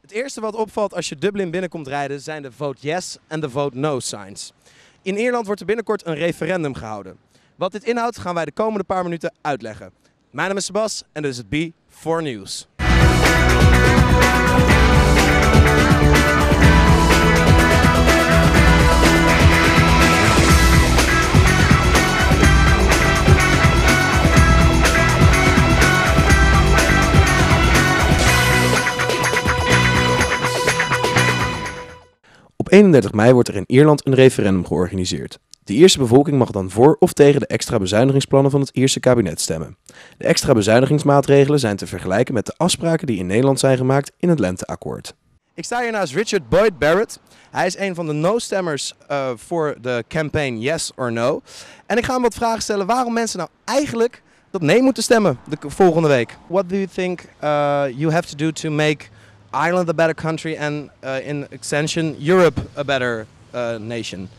Het eerste wat opvalt als je Dublin binnenkomt rijden zijn de vote yes en de vote no signs. In Ierland wordt er binnenkort een referendum gehouden. Wat dit inhoudt gaan wij de komende paar minuten uitleggen. Mijn naam is Sebas en dit is het B4NEWS. Op 31 mei wordt er in Ierland een referendum georganiseerd. De Ierse bevolking mag dan voor of tegen de extra bezuinigingsplannen van het Ierse kabinet stemmen. De extra bezuinigingsmaatregelen zijn te vergelijken met de afspraken die in Nederland zijn gemaakt in het Lenteakkoord. Ik sta hier naast Richard Boyd Barrett. Hij is een van de no-stemmers voor de campaign Yes or No. En ik ga hem wat vragen stellen waarom mensen nou eigenlijk dat nee moeten stemmen de volgende week. What do you think you have to do to make Ireland a better country and in extension Europe a better nation?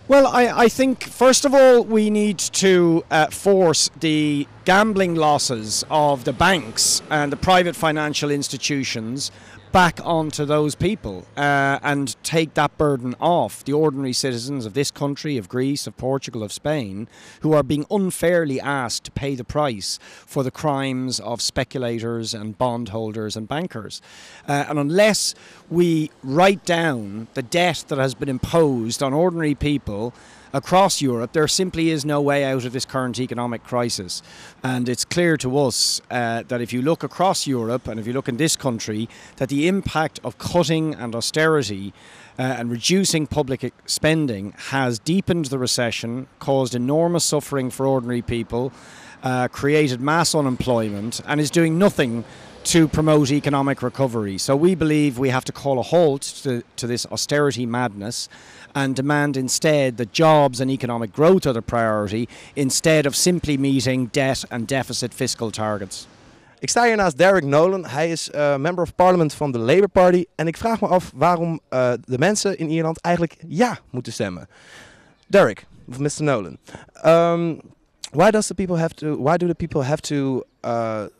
Well, I think, first of all, we need to force the gambling losses of the banks and the private financial institutions back onto those people and take that burden off the ordinary citizens of this country, of Greece, of Portugal, of Spain, who are being unfairly asked to pay the price for the crimes of speculators and bondholders and bankers. And unless we write down the debt that has been imposed on ordinary people across Europe, there simply is no way out of this current economic crisis. And it's clear to us that if you look across Europe and if you look in this country, that the impact of cutting and austerity and reducing public spending has deepened the recession, caused enormous suffering for ordinary people, created mass unemployment, and is doing nothing to promote economic recovery. So we believe we have to call a halt to this austerity madness and demand instead that jobs and economic growth are the priority instead of simply meeting debt and deficit fiscal targets. Ik sta hier naast Derek Nolan. Hij is member of parliament van de Labour Party. En ik vraag me af waarom de mensen in Ierland eigenlijk ja moeten stemmen. Derek, of Mr. Nolan. Why do the people have to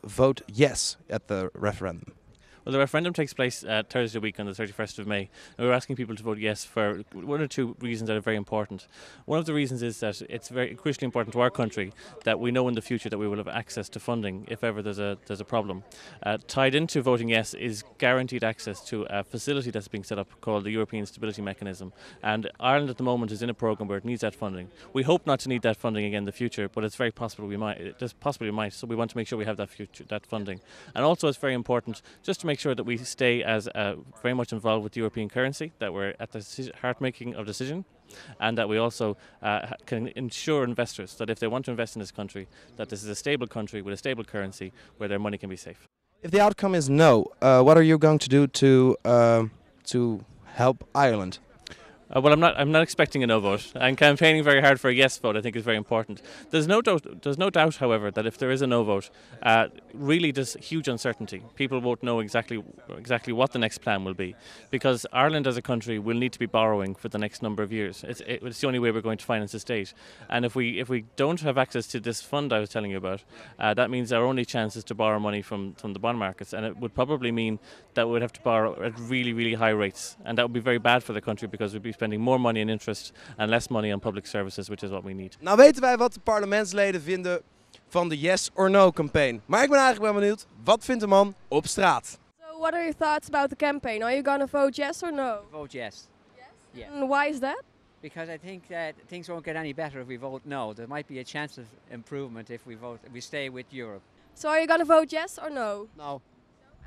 vote yes at the referendum? Well, the referendum takes place Thursday week on the 31st of May. And we're asking people to vote yes for one or two reasons that are very important. One of the reasons is that it's very crucially important to our country that we know in the future that we will have access to funding if ever there's a problem. Tied into voting yes is guaranteed access to a facility that's being set up called the European Stability Mechanism. And Ireland at the moment is in a programme where it needs that funding. We hope not to need that funding again in the future, but it's very possible we might. So we want to make sure we have that funding. And also it's very important just to make sure that we stay as very much involved with the European currency, that we're at the heart-making of decision, and that we also can ensure investors that if they want to invest in this country, that this is a stable country with a stable currency where their money can be safe. If the outcome is no, what are you going to do to help Ireland? Well, I'm not expecting a no vote. I'm campaigning very hard for a yes vote. I think is very important. There's no doubt, however, that if there is a no vote, really there's huge uncertainty. People won't know exactly what the next plan will be, because Ireland as a country will need to be borrowing for the next number of years. It's the only way we're going to finance the state. And if we don't have access to this fund I was telling you about, that means our only chance is to borrow money from the bond markets, and it would probably mean that we'd have to borrow at really, really high rates, and that would be very bad for the country because we'd be spending more money in interest and less money on public services, which is what we need. Nou weten wij wat de parlementsleden vinden van de yes or no campaign. Maar ik ben eigenlijk wel benieuwd, wat vindt de man op straat? So what are your thoughts about the campaign? Are you going to vote yes or no? Vote yes. Yes? Yeah. And why is that? Because I think that things won't get any better if we vote no. There might be a chance of improvement if we stay with Europe. So are you going to vote yes or no? No,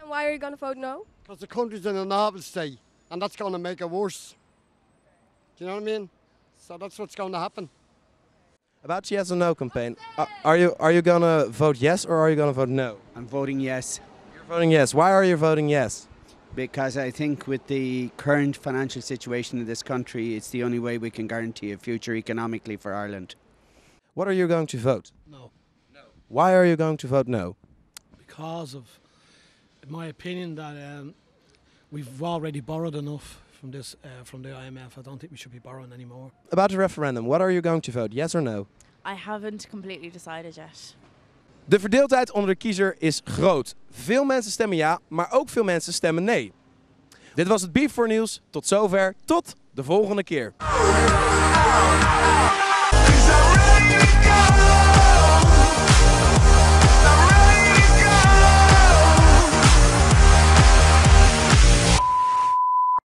And why are you going to vote no? because the country's in an awful state, and that's going to make it worse. Do you know what I mean? So that's what's going to happen. About the yes or no campaign, are you gonna vote yes or are you gonna vote no? I'm voting yes You're voting yes. Why are you voting yes? because I think with the current financial situation in this country, it's the only way we can guarantee a future economically for Ireland. What are you going to vote? No, Why are you going to vote no? because of, in my opinion, that we've already borrowed enough from the IMF. I don't think we should be borrowing anymore. About the referendum, what are you going to vote? Yes or no? I haven't completely decided yet. De verdeeldheid onder de kiezer is groot. Veel mensen stemmen ja, maar ook veel mensen stemmen nee. Dit was het B4NEWS. Tot zover. Tot de volgende keer. Is that ready to go?